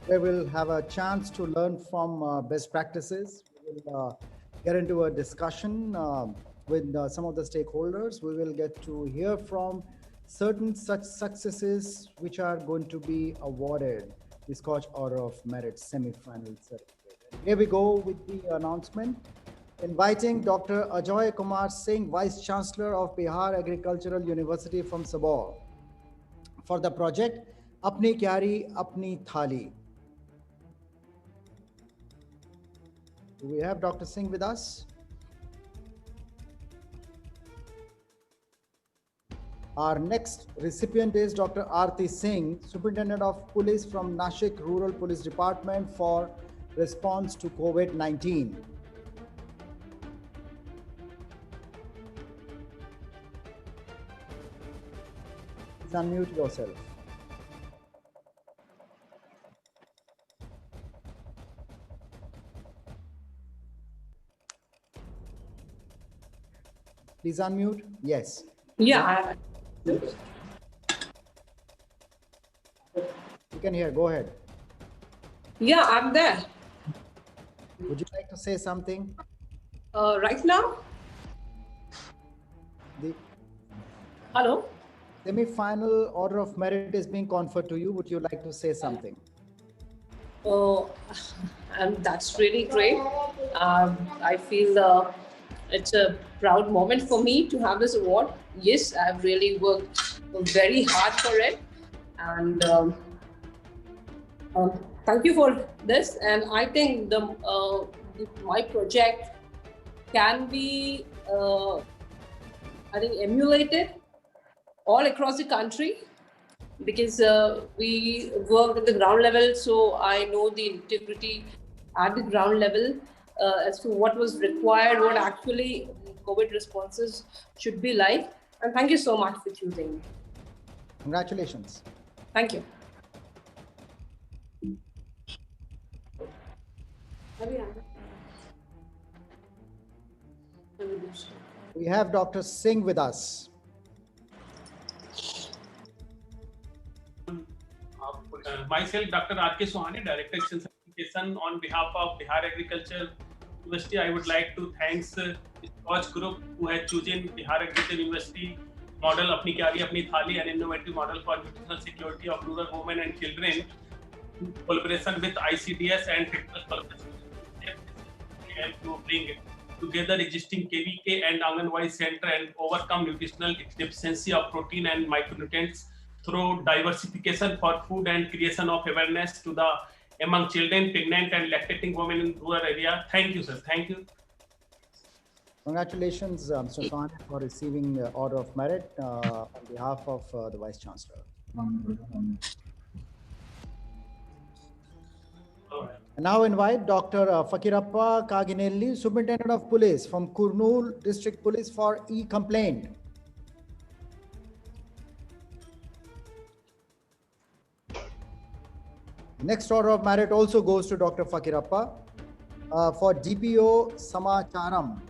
where we'll have a chance to learn from best practices. We will get into a discussion with some of the stakeholders. We will get to hear from certain such successes which are going to be awarded the Scotch Order of Merit semi-final certificate. Here we go with the announcement. Inviting Dr. Ajoy Kumar Singh, Vice Chancellor of Bihar Agricultural University from Sabor, for the project Apni Kyari Apni Thali. Do we have Dr. Singh with us? Our next recipient is Dr. Aarti Singh, Superintendent of Police from Nashik Rural Police Department for response to COVID-19. Please unmute yourself. Please unmute. Yes. Yeah. You can hear. Go ahead. Yeah, I'm there. Would you like to say something? Right now? The Hello? semi-final order of merit is being conferred to you. Would you like to say something? And that's really great. I feel it's a proud moment for me to have this award. Yes, I've really worked very hard for it. And thank you for this. And I think my project can be, emulated all across the country, because we work at the ground level, so I know the integrity at the ground level as to what was required, what actually COVID responses should be like. And thank you so much for choosing me. Congratulations. Thank you. We have Dr. Singh with us. Myself, Dr. R.K. Sohani, Director Extension Certification, on behalf of Bihar Agriculture University, I would like to thank Scotch Group who has chosen Bihar Agriculture University model Apni Kyari Apni Thali, an innovative model for nutritional security of rural women and children, in collaboration with ICDS and technical collaboration to bring together existing KVK and Anganwadi Center and overcome nutritional deficiency of protein and micronutrients through diversification for food and creation of awareness to the among children, pregnant and lactating women in rural area. Thank you, sir. Thank you. Congratulations, Mr. Sohani, for receiving the Order of Merit on behalf of the Vice Chancellor. I now invite Dr. Fakirappa Kaginelli, Superintendent of Police from Kurnool District Police for e-complaint. Next order of merit also goes to Dr. Fakirappa for DPO Samacharam.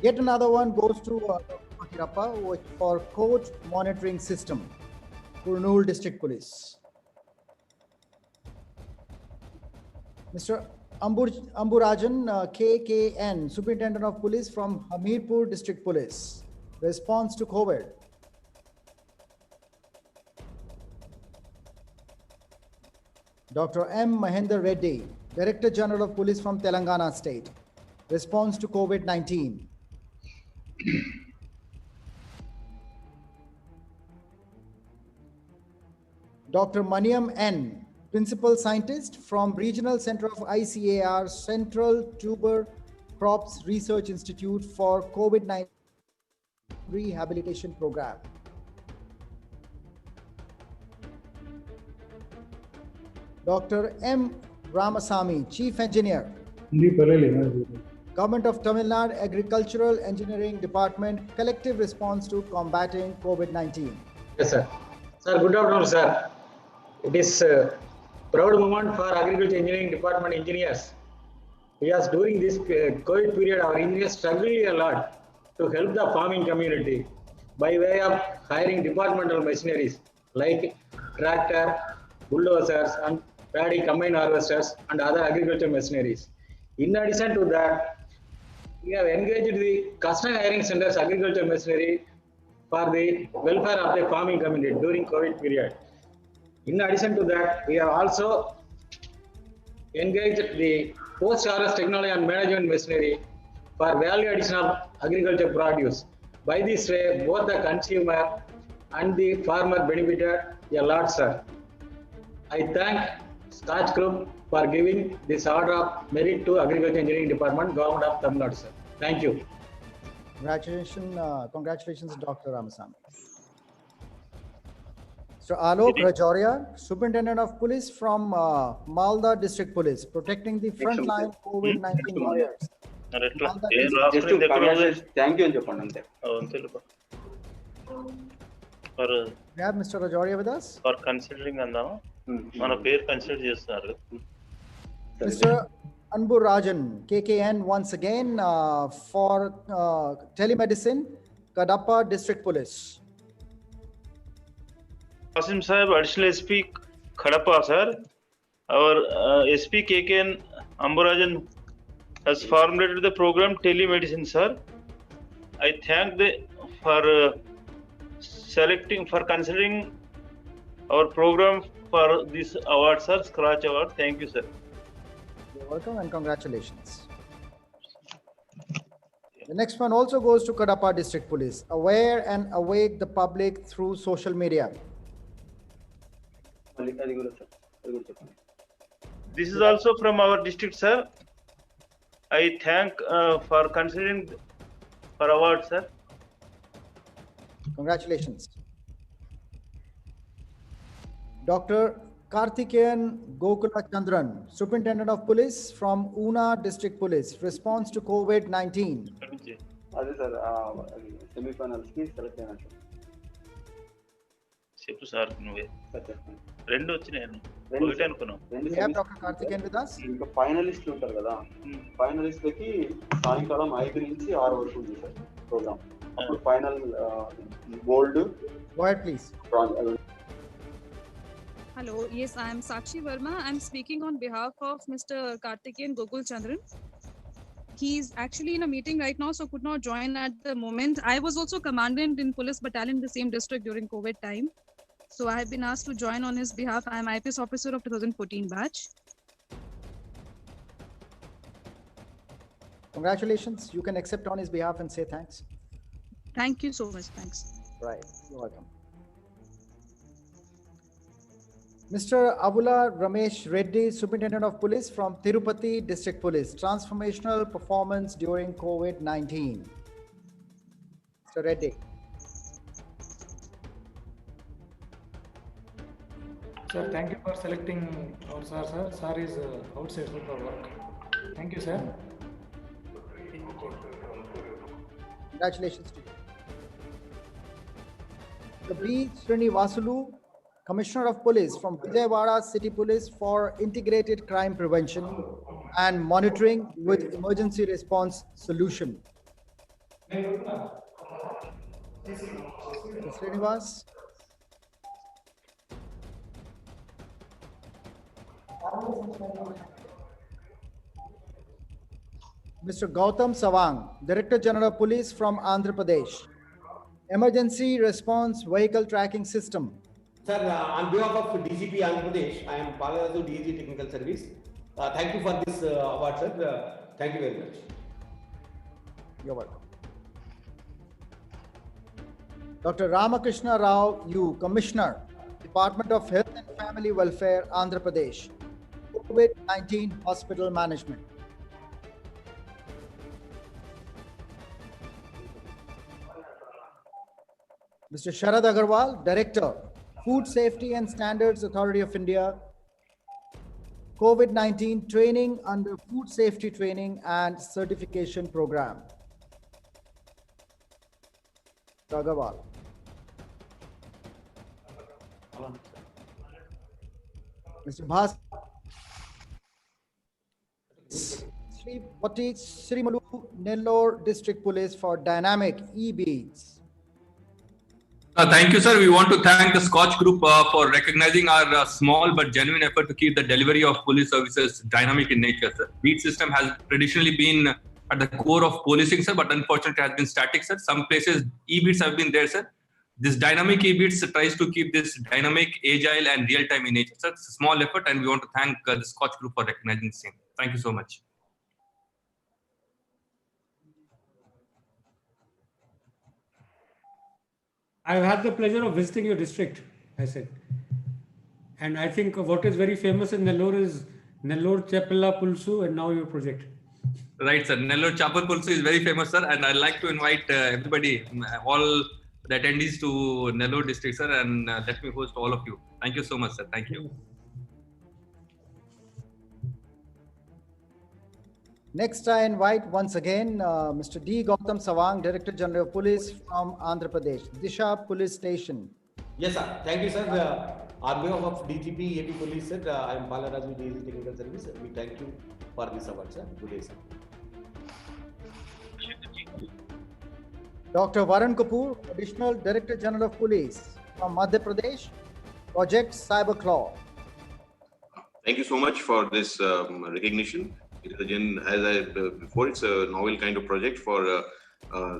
Yet another one goes to Dr. Fakirappa for Court Monitoring System, Kurnool District Police. Mr. Amburajan KKN, Superintendent of Police from Hamirpur District Police, response to COVID. Dr. M. Mahendra Reddy, Director General of Police from Telangana State, response to COVID-19. Dr. Maniam N., Principal Scientist from Regional Center of ICAR, Central Tuber Crops Research Institute for COVID-19 Rehabilitation Program. Dr. M. Ramasamy, Chief Engineer, Government of Tamil Nadu Agricultural Engineering Department, collective response to combating COVID-19. Yes, sir. Sir, good afternoon, sir. It is a proud moment for Agriculture Engineering Department engineers. Yes, during this COVID period, our engineers struggled a lot to help the farming community. by way of hiring departmental machineries like tractor, bulldozers, and paddy combine harvesters and other agriculture machineries. In addition to that, we have engaged the custom hiring centers agriculture machinery for the welfare of the farming community during COVID period. In addition to that, we have also engaged the post-harvest technology and management machinery for value addition of agriculture produce. By this way, both the consumer and the farmer benefited a lot, sir. I thank Scotch Group for giving this order of merit to Agriculture Engineering Department, Government of Tamil Nadu, sir. Thank you. Congratulations, Dr. Ramasamy. So Alok Rajoria, Superintendent of Police from Malda District Police, protecting the frontline COVID-19 warriors. Just to congratulate, thank you and Japan. We have Mr. Rajoria with us. For considering మన పేరు consider చేస్తున్నారు. Mr. Anbu Rajan, KKN once again for telemedicine, Kadapa District Police. Qasim Sahib, additional SP Kadapa, sir. Our SP KKN Anbu Rajan has formulated the program telemedicine, sir. I thank the for considering our program for this award, sir, Scratch Award. Thank you, sir. You're welcome and congratulations. The next one also goes to Kadapa District Police. Aware and awake the public through social media. This is also from our district, sir. I thank for considering for award, sir. Congratulations. Dr. Karthikeyan Gokula Chandran, Superintendent of Police from Una District Police, response to COVID-19. అదే sir semifinals కి select అయినా చెప్పు sir నువ్వే రెండు వచ్చినాయి ఒకటి అనుకున్నాం. We have Dr. Karthikeyan with us. ఇంకా ఫైనలిస్టులు ఉంటారు కదా, ఫైనలిస్టులకి సాయంకాలం 5 నుంచి 6 వరకు ఉంది సార్ ప్రోగ్రామ్. అప్పుడు final gold. Go ahead, please. Hello, yes, I am Sakshi Verma. I'm speaking on behalf of Mr. Karthikeyan Gokul Chandran. He's actually in a meeting right now, so could not join at the moment. I was also commandant in police battalion in the same district during COVID time. So I have been asked to join on his behalf. I am IPS officer of 2014 batch. Congratulations. You can accept on his behalf and say thanks. Thank you so much. Thanks. Right. You're welcome. Mr. Abula Ramesh Reddy, Superintendent of Police from Tirupati District Police, transformational performance during COVID-19. Mr. Reddy. Sir, thank you for selecting our sir. Sir is outside for work. Thank you, sir. Congratulations to you. The B. Srinivasulu, Commissioner of Police from Vijayawada City Police for integrated crime prevention and monitoring with emergency response solution. Srinivas. Mr. Gautam Savang, Director General of Police from Andhra Pradesh. Emergency Response Vehicle Tracking System. Sir, on behalf of DGP Andhra Pradesh, I am Palaraju DG Technical Service. Thank you for this award, sir. Thank you very much. You're welcome. Dr. Ramakrishna Rao, you, Commissioner, Department of Health and Family Welfare, Andhra Pradesh. COVID-19 Hospital Management. Mr. Sharad Agarwal, Director, Food Safety and Standards Authority of India, COVID-19 Training under Food Safety Training and Certification Program. Mr. Agarwal. Mr. Bhas. Sri Srimalu, Nellore District Police for Dynamic E-Beads. Thank you, sir. We want to thank the Scotch Group for recognizing our small but genuine effort to keep the delivery of police services dynamic in nature, sir. Beat system has traditionally been at the core of policing, sir, but unfortunately has been static, sir. Some places e-beats have been there, sir. This dynamic e-beats tries to keep this dynamic, agile, and real-time in nature, sir. It's a small effort, and we want to thank the Scotch Group for recognizing the same. Thank you so much. I've had the pleasure of visiting your district, I said. And I think what is very famous in Nellore is Nellore Chapella Pulsu and now your project. Right, sir. Nellore Chapel Pulsu is very famous, sir. And I'd like to invite everybody, all the attendees to Nellore district, sir. And let me host all of you. Thank you so much, sir. Thank you. Next, I invite once again Mr. D. Gautam Sawang, Director General of Police from Andhra Pradesh, Disha Police Station. Yes, sir. Thank you, sir. On behalf of DGP, AP Police, sir, I am Balaraju, DG Technical Service. We thank you for this award, sir. Good day, sir. Dr. Varun Kapoor, Additional Director General of Police from Madhya Pradesh, Project Cyberclaw. Thank you so much for this recognition. It is again, as I before, it's a novel kind of project for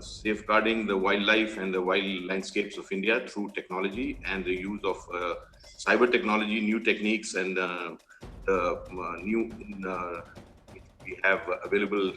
safeguarding the wildlife and the wild landscapes of India through technology and the use of cyber technology, new techniques, and new we have available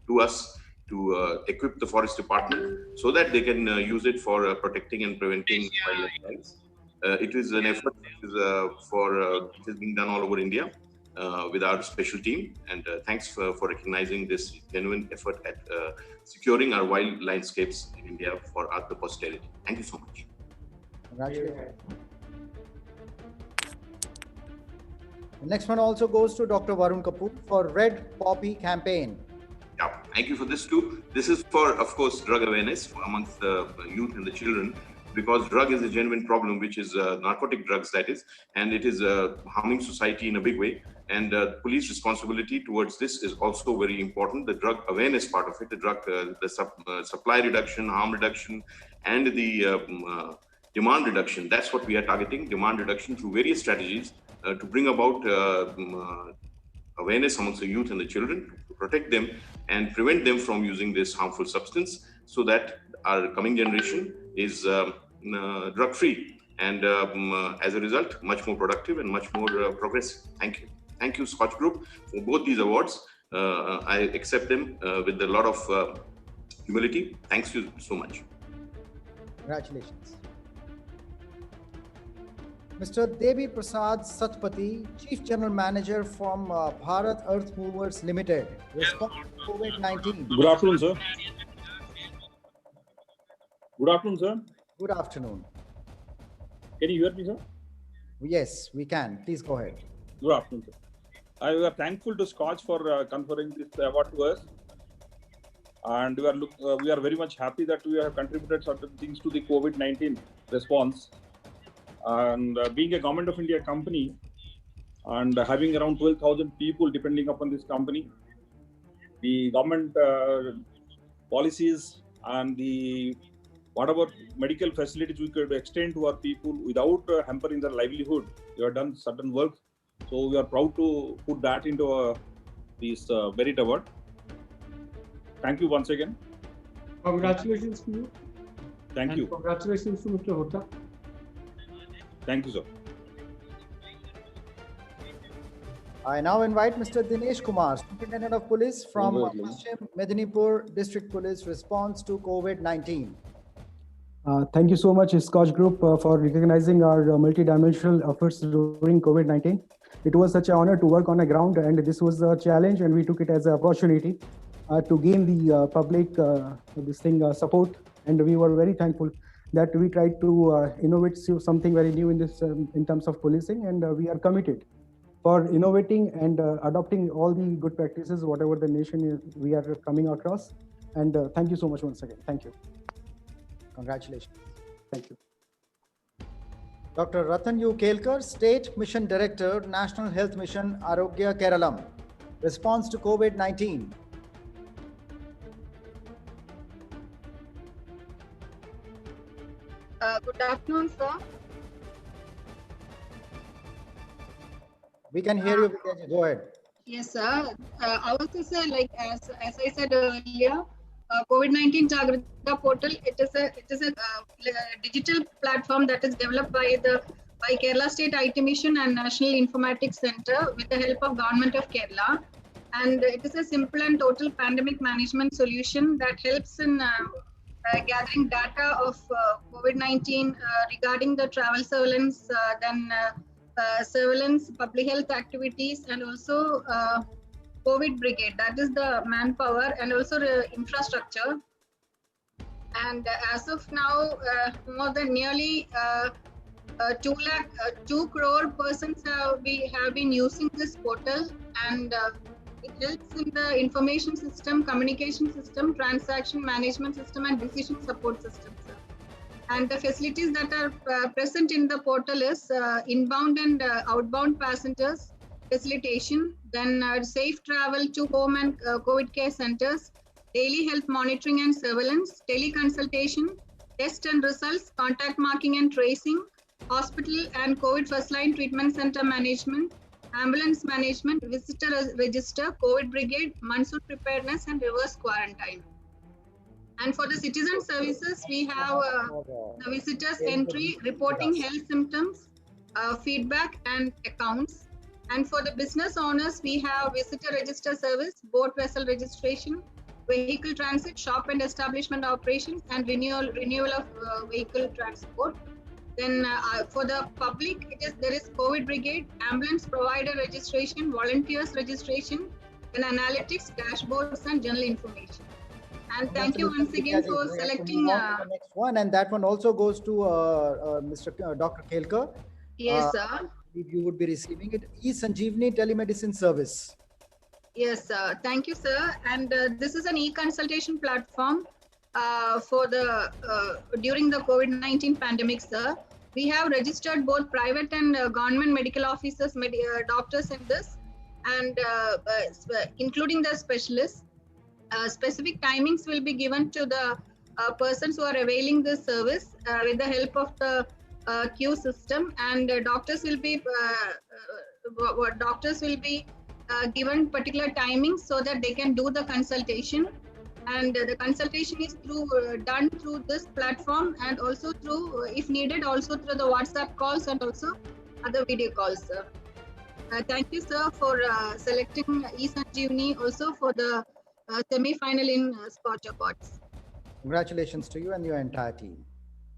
to us to equip the forest department so that they can use it for protecting and preventing wildlife. It is an effort it is being done all over India. With our special team, and thanks for recognizing this genuine effort at securing our wild landscapes in India for the posterity. Thank you so much. Congratulations. The next one also goes to Dr. Varun Kapoor for Red Poppy campaign. Yeah, thank you for this too. This is for, of course, drug awareness amongst the youth and the children, because drug is a genuine problem, which is narcotic drugs, that is, and it is harming society in a big way. And police responsibility towards this is also very important. The drug awareness part of it, the drug, supply reduction, harm reduction, and the demand reduction. That's what we are targeting, demand reduction through various strategies to bring about awareness amongst the youth and the children, to protect them and prevent them from using this harmful substance so that our coming generation is drug-free and as a result, much more productive and much more progressive. Thank you. Thank you, Scotch Group, for both these awards. I accept them with a lot of humility. Thanks you so much. Congratulations. Mr. Devi Prasad Satpathy, Chief General Manager from Bharat Earth Movers Limited, response to COVID-19. Good afternoon, sir. Good afternoon, sir. Good afternoon. Can you hear me, sir? Yes, we can. Please go ahead. Good afternoon, sir. I am thankful to Scotch for conferring this award to us. And we are very much happy that we have contributed certain things to the COVID-19 response. And being a Government of India company and having around 12,000 people depending upon this company, the government policies and the whatever medical facilities we could extend to our people without hampering their livelihood, we have done certain work. So we are proud to put that into this merit award. Thank you once again. Congratulations to you. Thank you. Congratulations to Mr. Hota. Thank you, sir. I now invite Mr. Dinesh Kumar, Superintendent of Police from Paschim Medinipur District Police, response to COVID-19. Thank you so much, Scotch Group, for recognizing our multidimensional efforts during COVID-19. It was such an honor to work on the ground, and this was a challenge, and we took it as an opportunity to gain the public support, and we were very thankful that we tried to innovate something very new in this in terms of policing, and we are committed for innovating and adopting all the good practices, whatever the nation we are coming across. And thank you so much once again. Thank you. Congratulations. Thank you. Dr. Ratan U. Kelkar, State Mission Director, National Health Mission, Arogya Keralam, response to COVID-19. Good afternoon, sir. We can hear you, Vikesh. Go ahead. Yes, sir. I was to say, like as I said earlier, COVID-19 Jagrita portal. It is a digital platform that is developed by Kerala State IT Mission and National Informatics Center with the help of Government of Kerala. And it is a simple and total pandemic management solution that helps in gathering data of COVID-19 regarding the travel surveillance, surveillance, public health activities, and also COVID brigade, that is the manpower and also the infrastructure. And as of now, more than nearly 2 crore persons have been using this portal, and it helps in the information system, communication system, transaction management system, and decision support system. And the facilities that are present in the portal is inbound and outbound passengers facilitation, then safe travel to home and COVID care centers, daily health monitoring and surveillance, teleconsultation, test and results, contact marking and tracing, hospital and COVID first line treatment center management, ambulance management, visitor register, COVID brigade, monsoon preparedness, and reverse quarantine. And for the citizen services, we have the visitors entry, reporting health symptoms, feedback, and accounts. And for the business owners, we have visitor register service, boat vessel registration, vehicle transit, shop and establishment operations, and renewal of vehicle transport. Then for the public, there is COVID brigade, ambulance provider registration, volunteers registration, and analytics, dashboards, and general information. And thank you once again for selecting. The next one, and that one also goes to Dr. Khelkar. Yes, sir. You would be receiving it. eSanjeevani telemedicine service. Yes, sir. Thank you, sir. And this is an e-consultation platform for the during the COVID-19 pandemic, sir. We have registered both private and government medical officers, doctors in this, and including the specialists. Specific timings will be given to the persons who are availing this service with the help of the queue system, and doctors will be given particular timings so that they can do the consultation, and the consultation is done through this platform, and also through, if needed, also through the WhatsApp calls and also other video calls, sir. Thank you, sir, for selecting eSanjeevani also for the semi-final in Scotch Awards. Congratulations to you and your entire team.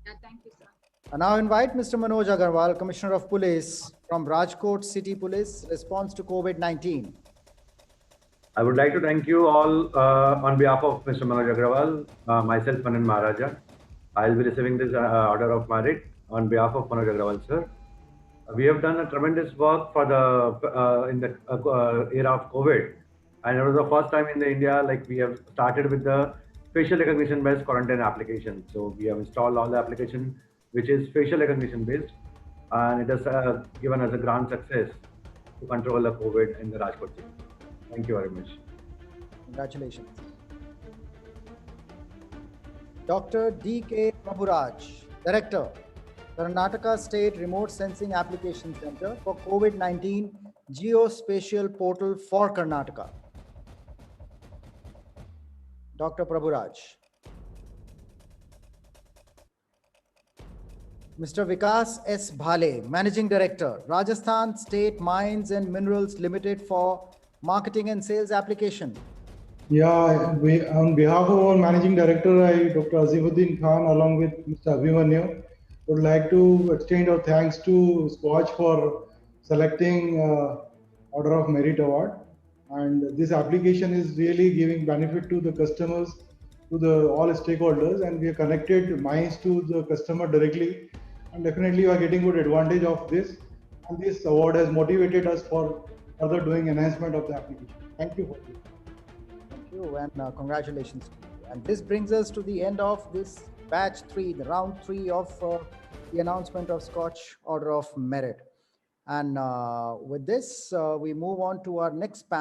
Thank you, sir. I now invite Mr. Manoj Agarwal, Commissioner of Police from Rajkot City Police, response to COVID-19. I would like to thank you all on behalf of Mr. Manoj Agarwal, myself, Manan Maharaja. I will be receiving this order of merit on behalf of Manoj Agarwal, sir. We have done a tremendous work for the in the era of COVID. And it was the first time in India, like we have started with the facial recognition based quarantine application. So we have installed all the application which is facial recognition based, and it has given us a grand success to control the COVID in the Rajkot city. Thank you very much. Congratulations. Dr. D.K. Prabhuraj, Director, Karnataka State Remote Sensing Application Center for COVID-19 Geospatial Portal for Karnataka. Dr. Prabhuraj. Mr. Vikas S. Bhale, Managing Director, Rajasthan State Mines and Minerals Limited for Marketing and Sales Application. Yeah, on behalf of our Managing Director, Dr. Azimuddin Khan, along with Mr. Abhimanyu, would like to extend our thanks to Scotch for selecting Order of Merit Award. And this application is really giving benefit to the customers, to all stakeholders, and we are connected mines to the customer directly. And definitely we are getting good advantage of this. And this award has motivated us for further doing enhancement of the application. Thank you for this. Thank you, and congratulations. And this brings us to the end of this batch 3, the round 3 of the announcement of Scotch Order of Merit. And with this, we move on to our next panel.